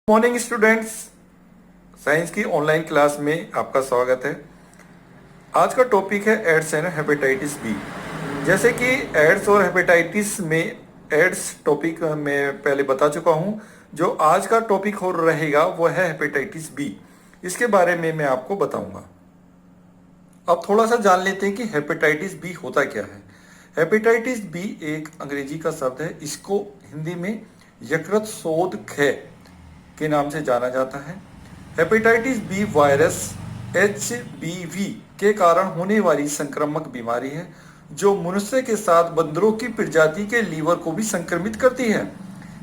Morning students, science की online class में आपका स्वागत है। आज का टॉपिक है एड्स एंड हेपेटाइटिस बी। जैसे कि एड्स और हेपेटाइटिस में एड्स टॉपिक मैं पहले बता चुका हूं। जो आज का टॉपिक हो रहेगा वो है हेपेटाइटिस बी। इसके बारे में मैं आपको बताऊंगा। अब थोड़ा सा जान लेते हैं कि हेपेटाइटिस बी होता क्या है। हेपेटाइटिस बी एक अंग्रेजी का शब्द है। इसको हिंदी में यकृत शोथ क्षय के नाम से जाना जाता है। हेपेटाइटिस बी वायरस HBV के कारण होने वाली संक्रामक बीमारी है जो मनुष्य के साथ बंदरों की प्रजाति के लीवर को भी संक्रमित करती है।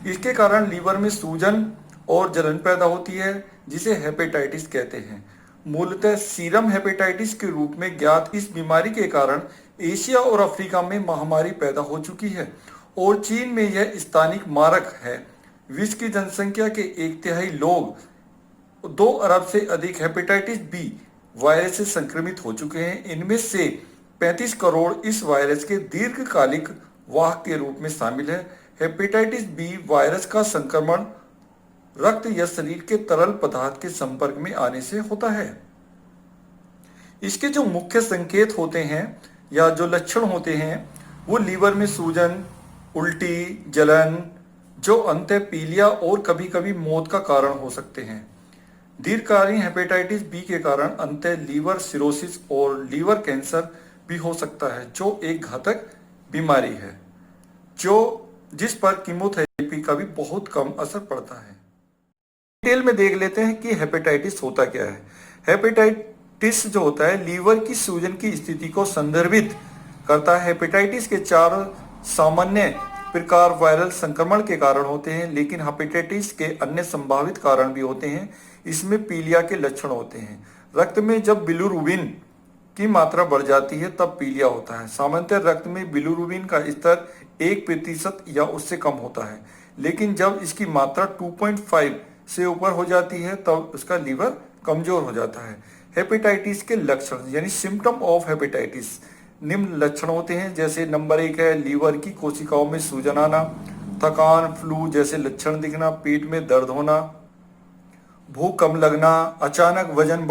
इसके कारण लीवर में सूजन और जलन पैदा होती है जिसे हेपेटाइटिस कहते हैं। मूलतः सीरम हेपेटाइटिस के रूप में ज्ञात इस बीमारी के कारण एशिया और अफ्रीका में महामारी पैदा हो चुकी है और चीन में यह स्थानिक मारक है। विश्व की जनसंख्या के 1/3 लोग 2 अरब से अधिक हेपेटाइटिस बी वायरस से संक्रमित हो चुके हैं। इनमें से 35 करोड़ इस वायरस के दीर्घकालिक वाहक के रूप में शामिल है। हेपेटाइटिस बी वायरस का संक्रमण रक्त या शरीर के तरल पदार्थ के संपर्क में आने से होता है। इसके जो मुख्य संकेत होते हैं या जो लक्षण होते हैं वो लीवर में सूजन, उल्टी, जलन, जो अंतः पीलिया और कभी कभी मौत का कारण हो सकते हैं। दीर्घकालीन हेपेटाइटिस बी के कारण अंतः लीवर सिरोसिस और लीवर कैंसर भी हो सकता है जो एक घातक बीमारी है जिस पर कीमोथेरेपी का भी बहुत कम असर पड़ता है। डिटेल में देख लेते हैं कि हेपेटाइटिस होता क्या है। हेपेटाइटिस जो होता है लीवर की सूजन की स्थिति को संदर्भित करता है। हेपेटाइटिस के 4 सामान्य प्रकार वायरल संक्रमण के कारण होते हैं, लेकिन हेपेटाइटिस के अन्य संभावित कारण भी होते हैं। इसमें पीलिया के लक्षण होते हैं। रक्त में जब बिलिरुबिन की मात्रा बढ़ जाती है तब पीलिया होता है। सामान्यतः रक्त में बिलिरुबिन का स्तर 1% या उससे कम होता है, लेकिन जब इसकी मात्रा 2.5 से ऊपर हो जाती है तब उसका लीवर कमजोर हो जाता है। हेपेटाइटिस के लक्षण यानी सिम्टम ऑफ हेपेटाइटिस निम्न लक्षण होते हैं। जैसे नंबर 1 है लीवर की कोशिकाओं में सूजन आना, थकान, फ्लू जैसे लक्षण दिखना, पेट में दर्द होना, भूख कम लगना, अचानक वजन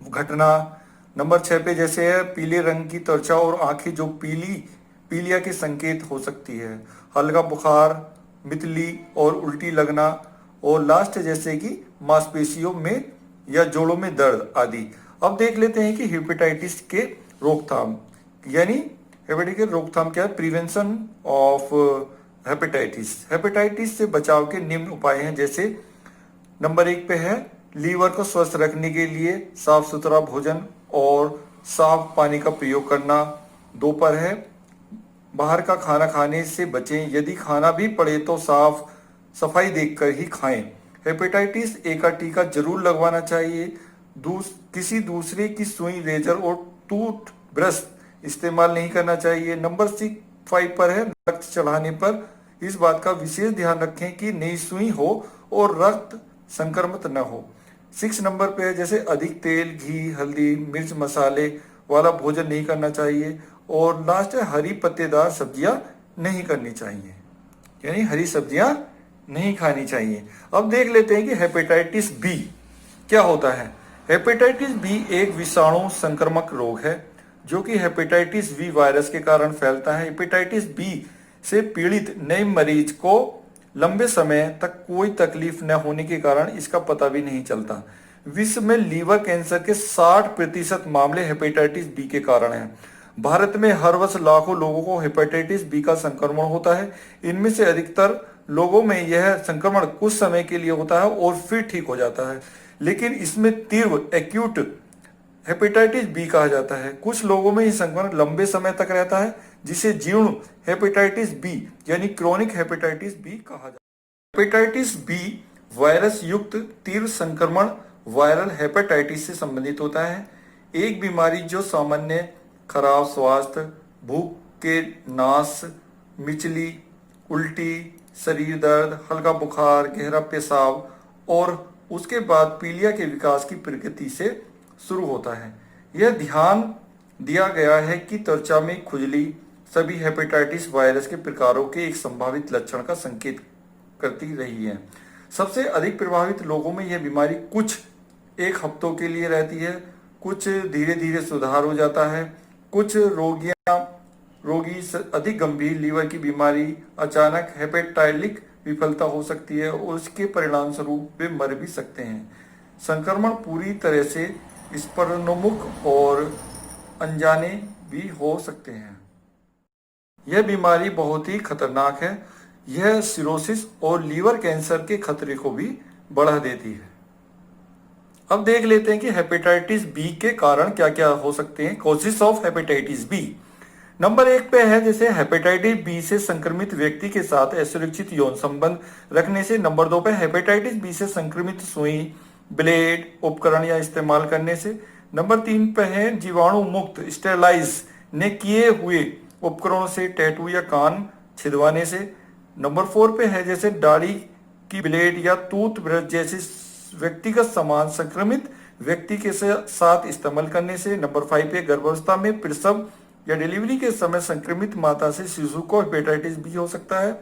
घटना। नंबर 6 पे जैसे है पीले रंग की त्वचा और आंखें जो पीलिया के संकेत हो सकती है, हल्का बुखार, मितली और उल्टी लगना, और लास्ट जैसे कि मांसपेशियों में या जोड़ों में दर्द आदि। अब देख लेते हैं कि हेपेटाइटिस के रोकथाम यानी हेपेटाइटिस के रोकथाम क्या है। Prevention of hepatitis. हेपेटाइटिस से बचाव के निम्न उपाय हैं। जैसे नंबर 1 पे है लीवर को स्वस्थ रखने के लिए साफ सुथरा भोजन और साफ पानी का प्रयोग करना। 2 पर है बाहर का खाना खाने से बचें, यदि खाना भी पड़े तो साफ सफाई देखकर ही खाएं। हेपेटाइटिस ए का टीका जरूर लगवाना चाहिए। किसी दूसरे की सुई, रेजर और टूथ ब्रश इस्तेमाल नहीं करना चाहिए। नंबर 5 पर है रक्त चढ़ाने पर इस बात का विशेष ध्यान रखें कि नई सुई हो और रक्त संक्रमित न हो। 6 नंबर पे है जैसे अधिक तेल, घी, हल्दी, मिर्च, मसाले वाला भोजन नहीं करना चाहिए। और लास्ट है हरी पत्तेदार सब्जियां नहीं करनी चाहिए, यानी हरी सब्जियां नहीं खानी चाहिए। अब देख लेते हैं कि हेपेटाइटिस बी क्या होता है। हेपेटाइटिस बी एक विषाणु संक्रामक रोग है जो कि हेपेटाइटिस बी वायरस के कारण फैलता है। हेपेटाइटिस बी से पीड़ित नए मरीज को लंबे समय तक कोई तकलीफ न होने के कारण इसका पता भी नहीं चलता। विश्व में लीवर कैंसर के 60% मामले हेपेटाइटिस बी के कारण हैं। भारत में हर वर्ष लाखों लोगों को हेपेटाइटिस बी का संक्रमण होता है। इनमें से अधिकतर लोगों में यह संक्रमण कुछ समय के लिए होता है और फिर ठीक हो जाता है, लेकिन इसमें तीव्र एक्यूट हेपेटाइटिस बी कहा जाता है। कुछ लोगों में यह संक्रमण लंबे समय तक रहता है जिसे जीर्ण हेपेटाइटिस बी यानी क्रोनिक हेपेटाइटिस बी कहा जाता है। हेपेटाइटिस बी वायरस युक्त तीव्र संक्रमण वायरल हेपेटाइटिस से संबंधित होता है। एक बीमारी जो सामान्य खराब स्वास्थ्य, भूख के नाश, मिचली, उल्टी, शरीर दर्द, हल्का बुखार, गहरा पेशाब और उसके बाद पीलिया के विकास की प्रगति से शुरू होता है। यह ध्यान दिया गया है कि त्वचा में खुजली सभी हेपेटाइटिस वायरस के प्रकारों के एक संभावित लक्षण का संकेत करती रही है। सबसे अधिक प्रभावित लोगों में यह बीमारी कुछ एक हफ्तों के लिए रहती है, कुछ धीरे धीरे सुधार हो जाता है, कुछ रोगी अधिक गंभीर लीवर की बीमारी, अचानक हेपेटाइटिक विफलता हो सकती है और उसके परिणाम स्वरूप वे मर भी सकते हैं। संक्रमण पूरी तरह से स्पर्शोन्मुख और अनजाने भी हो सकते हैं। यह बीमारी बहुत ही खतरनाक है। यह सिरोसिस और लीवर कैंसर के खतरे को भी बढ़ा देती है। अब देख लेते हैं कि हेपेटाइटिस बी के कारण क्या क्या हो सकते हैं। Causes of hepatitis B. Number 1 पे है जैसे हेपेटाइटिस बी से संक्रमित व्यक्ति के साथ असुरक्षित यौन संबंध रखने से। नंबर 2 पे हेपेटाइटिस बी से संक्रमित सुई, ब्लेड, उपकरण या इस्तेमाल करने से। नंबर 3 पे है जीवाणु मुक्त स्टेरलाइज ने किए हुए उपकरणों से टैटू या कान छिदवाने से। नंबर 4 पे है जैसे दाढ़ी की ब्लेड या टूथब्रश जैसे व्यक्तिगत सामान संक्रमित व्यक्ति के साथ इस्तेमाल करने से। नंबर 5 पे गर्भावस्था में प्रसव या डिलीवरी के समय संक्रमित माता से शिशु को हेपेटाइटिस बी हो सकता है।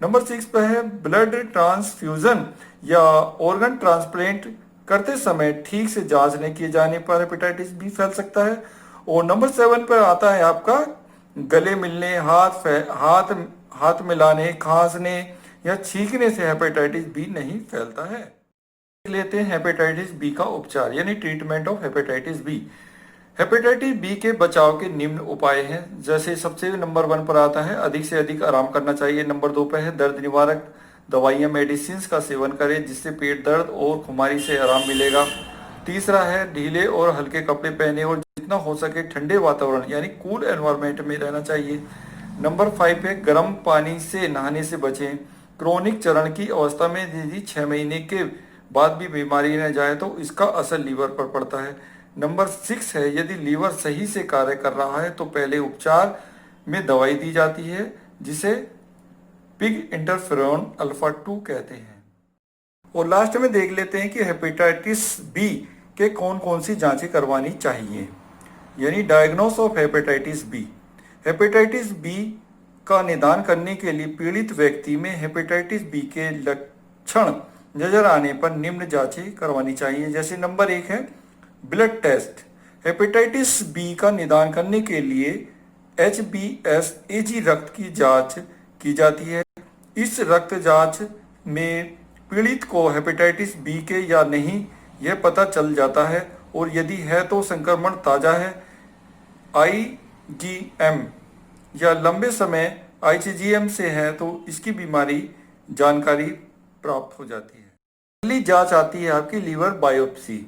नंबर 6 पे है ब्लड ट्रांसफ्यूजन या ऑर्गन ट्रांसप्लांट करते समय ठीक से जांच नहीं किए जाने पर हेपेटाइटिस बी फैल सकता है। और नंबर 7 पर आता है आपका गले मिलने, हाथ मिलाने, खांसने या छींकने से हेपेटाइटिस बी नहीं फैलता है। देख लेते हैं हेपेटाइटिस बी का उपचार यानी treatment of hepatitis B. Hepatitis B के बचाव के निम्न उपाय हैं। जैसे सबसे नंबर 1 पर आता है अधिक से अधिक आराम करना चाहिए। नंबर 2 पर है दर्द निवारक दवाइयाँ मेडिसिन का सेवन करें जिससे पेट दर्द और खुमारी से आराम मिलेगा। तीसरा है ढीले और हल्के कपड़े पहने और जितना हो सके ठंडे वातावरण यानी कूल एनवायरनमेंट में रहना चाहिए। नंबर 5 है गर्म पानी से नहाने से बचें। क्रोनिक चरण की अवस्था में यदि 6 महीने के बाद भी बीमारी न जाए तो इसका असर लीवर पर पड़ता है। नंबर 6 है यदि लीवर सही से कार्य कर रहा है तो पहले उपचार में दवाई दी जाती है जिसे पिग इंटरफेरोन अल्फा 2 कहते हैं। और लास्ट में देख लेते हैं कि हेपेटाइटिस बी के कौन कौन सी जांचें करवानी चाहिए यानी diagnosis of hepatitis B. Hepatitis B का निदान करने के लिए पीड़ित व्यक्ति में हेपेटाइटिस बी के लक्षण नजर आने पर निम्न जांचें करवानी चाहिए। जैसे नंबर 1 है ब्लड टेस्ट। हेपेटाइटिस बी का निदान करने के लिए HbsAg रक्त की जांच की जाती है। इस रक्त जांच में पीड़ित को हेपेटाइटिस बी के या नहीं यह पता चल जाता है और यदि है तो संक्रमण ताजा है, IgM या लंबे समय IgM से है तो इसकी बीमारी जानकारी प्राप्त हो जाती है। अगली जांच आती है आपकी लीवर बायोप्सी।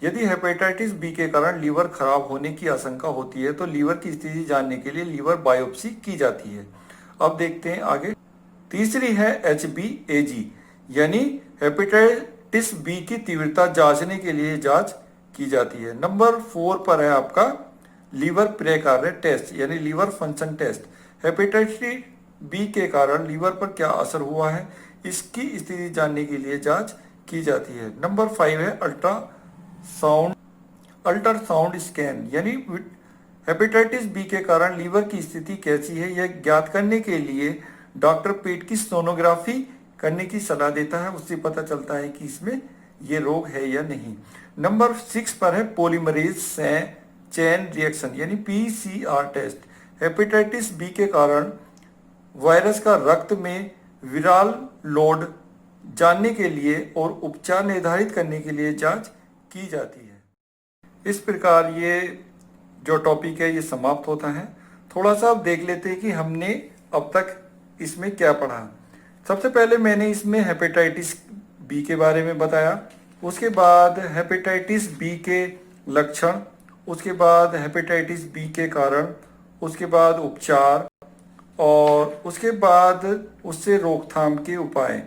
यदि हेपेटाइटिस बी के कारण लीवर खराब होने की आशंका होती है तो लीवर की स्थिति जानने के लिए लीवर बायोप्सी की जाती है। अब देखते हैं आगे। तीसरी है HbAg यानी हेपेटाइटिस बी की तीव्रता जांचने के लिए जांच की जाती है। नंबर 4 पर है आपका लीवर प्रकार्य टेस्ट यानी liver function test. Hepatitis B के कारण लीवर पर क्या असर हुआ है इसकी स्थिति जानने के लिए जांच की जाती है। नंबर 5 है अल्ट्रासाउंड स्कैन यानी हेपेटाइटिस बी के कारण लीवर की स्थिति कैसी है यह ज्ञात करने के लिए डॉक्टर पेट की सोनोग्राफी करने की सलाह देता है। उससे पता चलता है कि इसमें ये रोग है या नहीं। नंबर 6 पर है पॉलीमरेज चेन रिएक्शन यानी PCR टेस्ट। हेपेटाइटिस बी के कारण वायरस का रक्त में विराल लोड जानने के लिए और उपचार निर्धारित करने के लिए जांच की जाती है। इस प्रकार ये जो टॉपिक है ये समाप्त होता है। थोड़ा सा अब देख लेते हैं कि हमने अब तक इसमें क्या पढ़ा। सबसे पहले मैंने इसमें हेपेटाइटिस बी के बारे में बताया, उसके बाद हेपेटाइटिस बी के लक्षण, उसके बाद हेपेटाइटिस बी के कारण, उसके बाद उपचार और उसके बाद उससे रोकथाम के उपाय।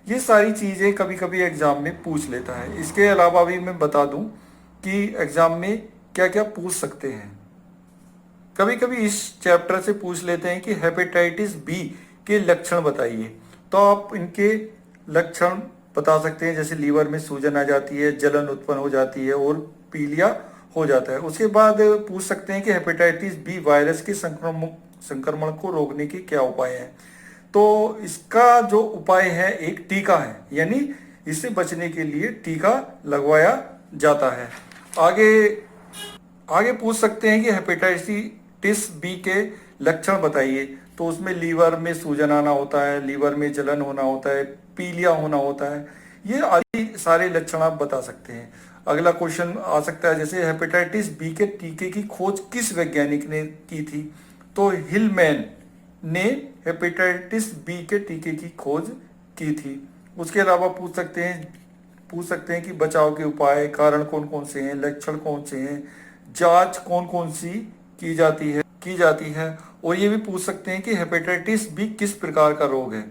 ये सारी चीज़ें कभी कभी एग्ज़ाम में पूछ लेता है। इसके अलावा भी मैं बता दूं कि एग्ज़ाम में क्या क्या पूछ सकते हैं। कभी कभी इस चैप्टर से पूछ लेते हैं कि हेपेटाइटिस बी के लक्षण बताइए, तो आप इनके लक्षण बता सकते हैं। जैसे लीवर में सूजन आ जाती है, जलन उत्पन्न हो जाती है और पीलिया हो जाता है। उसके बाद पूछ सकते हैं कि हेपेटाइटिस बी वायरस के संक्रमण को रोकने के क्या उपाय हैं। तो इसका जो उपाय है एक टीका है, यानी इससे बचने के लिए टीका लगवाया जाता है। आगे आगे पूछ सकते हैं कि हेपेटाइटिस बी के लक्षण बताइए। तो उसमें लीवर में सूजन आना होता है, लीवर में जलन होना होता है, पीलिया होना होता है, ये आदि सारे लक्षण आप बता सकते हैं। अगला क्वेश्चन आ सकता है, जैसे हेपेटाइटिस बी के टीके की खोज किस वैज्ञानिक ने की थी? तो हिलमैन ने हेपेटाइटिस बी के टीके की खोज की थी। उसके अलावा पूछ सकते हैं कि बचाव के उपाय, कारण कौन कौन से हैं, लक्षण कौन से हैं, जांच कौन कौन सी की जाती है। और ये भी पूछ सकते हैं कि हेपेटाइटिस बी किस प्रकार का रोग है?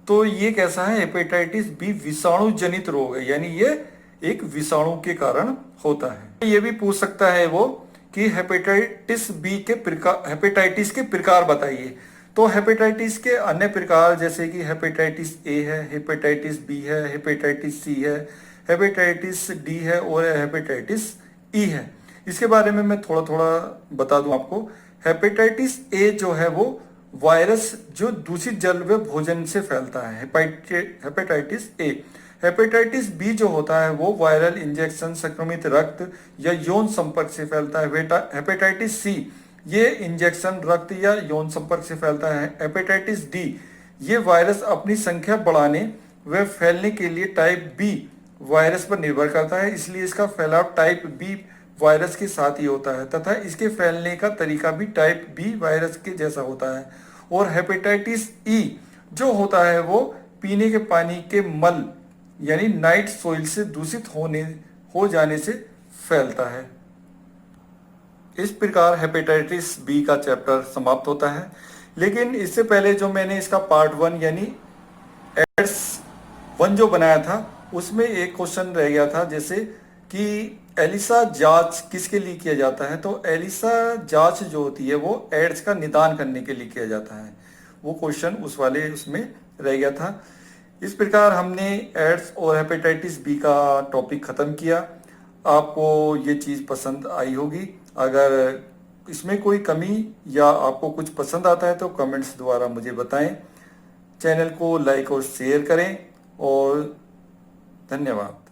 तो ये कैसा है? हेपेटाइटिस बी विषाणु जनित रोग है, यानी ये एक विषाणु के कारण होता है। ये भी पूछ सकता है वो कि हेपेटाइटिस के प्रकार बताइए। तो हेपेटाइटिस के अन्य प्रकार जैसे कि हेपेटाइटिस ए है, हेपेटाइटिस बी है, हेपेटाइटिस सी है, हेपेटाइटिस डी है और हेपेटाइटिस ई है। इसके बारे में मैं थोड़ा थोड़ा बता दूं आपको। हेपेटाइटिस ए जो है वो वायरस जो दूषित जल व भोजन से फैलता है, हेपेटाइटिस ए। हेपेटाइटिस बी जो होता है वो वायरल इंजेक्शन, संक्रमित रक्त या यौन संपर्क से फैलता है। हेपेटाइटिस सी ये इंजेक्शन, रक्त या यौन संपर्क से फैलता है। हेपेटाइटिस डी ये वायरस अपनी संख्या बढ़ाने व फैलने के लिए टाइप बी वायरस पर निर्भर करता है, इसलिए इसका फैलाव टाइप बी वायरस के साथ ही होता है तथा इसके फैलने का तरीका भी टाइप बी वायरस के जैसा होता है। और हेपेटाइटिस ई जो होता है वो पीने के पानी के मल यानी नाइट सोइल से दूषित हो जाने से फैलता है। इस प्रकार हेपेटाइटिस बी का चैप्टर समाप्त होता है। लेकिन इससे पहले जो मैंने इसका पार्ट 1 यानी एड्स 1 जो बनाया था उसमें एक क्वेश्चन रह गया था, जैसे कि एलिसा जांच किसके लिए किया जाता है? तो एलिसा जांच जो होती है वो एड्स का निदान करने के लिए किया जाता है। वो क्वेश्चन उसमें रह गया था। इस प्रकार हमने एड्स और हेपेटाइटिस बी का टॉपिक खत्म किया। आपको ये चीज़ पसंद आई होगी। अगर इसमें कोई कमी या आपको कुछ पसंद आता है तो कमेंट्स द्वारा मुझे बताएं। चैनल को लाइक और शेयर करें और धन्यवाद।